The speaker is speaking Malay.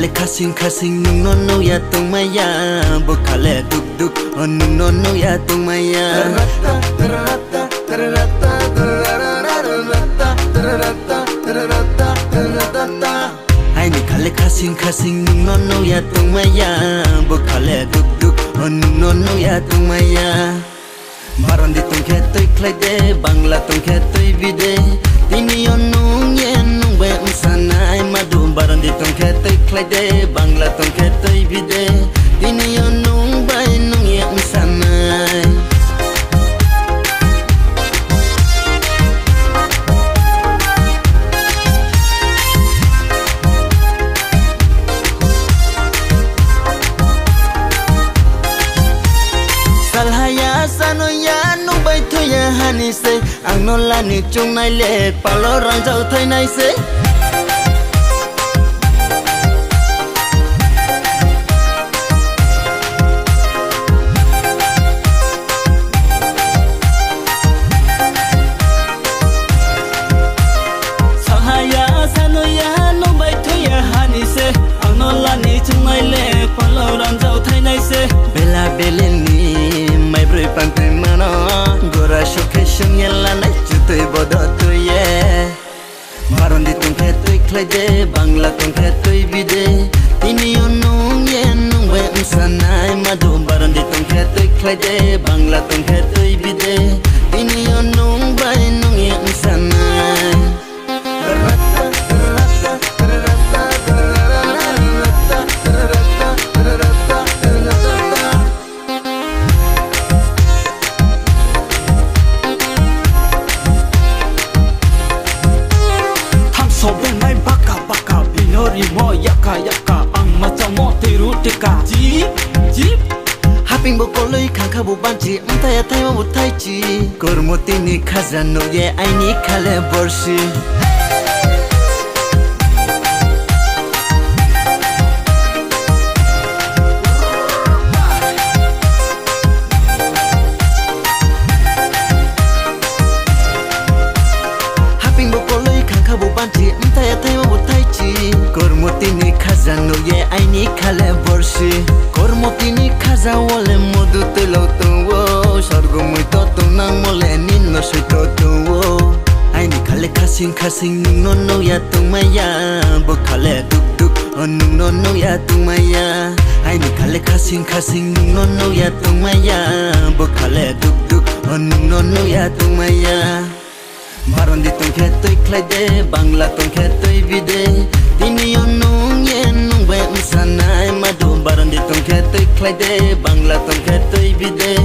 khale khasing khasing nung no no ya tung maya bo khale duk duk on nung no no ya tung maya ai ni khale khasing khasing nung no no ya tung maya bo khale duk duk on nung no no ya tung maya Baron di tung ketoi klede bangla tung ketoi bide tini onung yen nung be umsanai madu baron di tung ketoi klede bangla tung ketoi bide tini onung bay nung ye umsanai Salhaya sanoya nung bay thuya hani se ang non la ni chung nai le palo rang jau thai nai se Salhaya sanoya nung bay thuya hani se ang non la ni chung nai le palo rang jau thai nai se bela beleni mai broi pante mana gora shokhe shungela nai chutoi bodo tuye maron di tung ketoi klede bangla tung ketoi bide tini onung yen nung be umsanai madu baron di tung ketoi klede bangla tung ketoi bide tini onung bay nung ye umsanai Mo yaka yaka ang macam mo tiru tika jeep jeep haping bo koloi khakha bo banchi umtai athai mo uthai chi kormoti ni khazano ye aini khale borshi haping bo koloi khakha bo banchi umtai athai mo uthai chi kormotini khazano ye aini khale borshi kormotini khaza wole modu telo tuwo sorgo moi to tunang mole ninno soito tuwo aini khale khasing khasing nung no no ya tumaya bo khale duk duk on nung no no ya tumaya aini khale khasing khasing nung no no ya tumaya bo khale duk duk on nung no no ya tumaya Baron di tung ketoi klede bangla tung ketoi bide tini onung yen nung be umsanai madu baron di tung ketoi klede bangla tung ketoi bide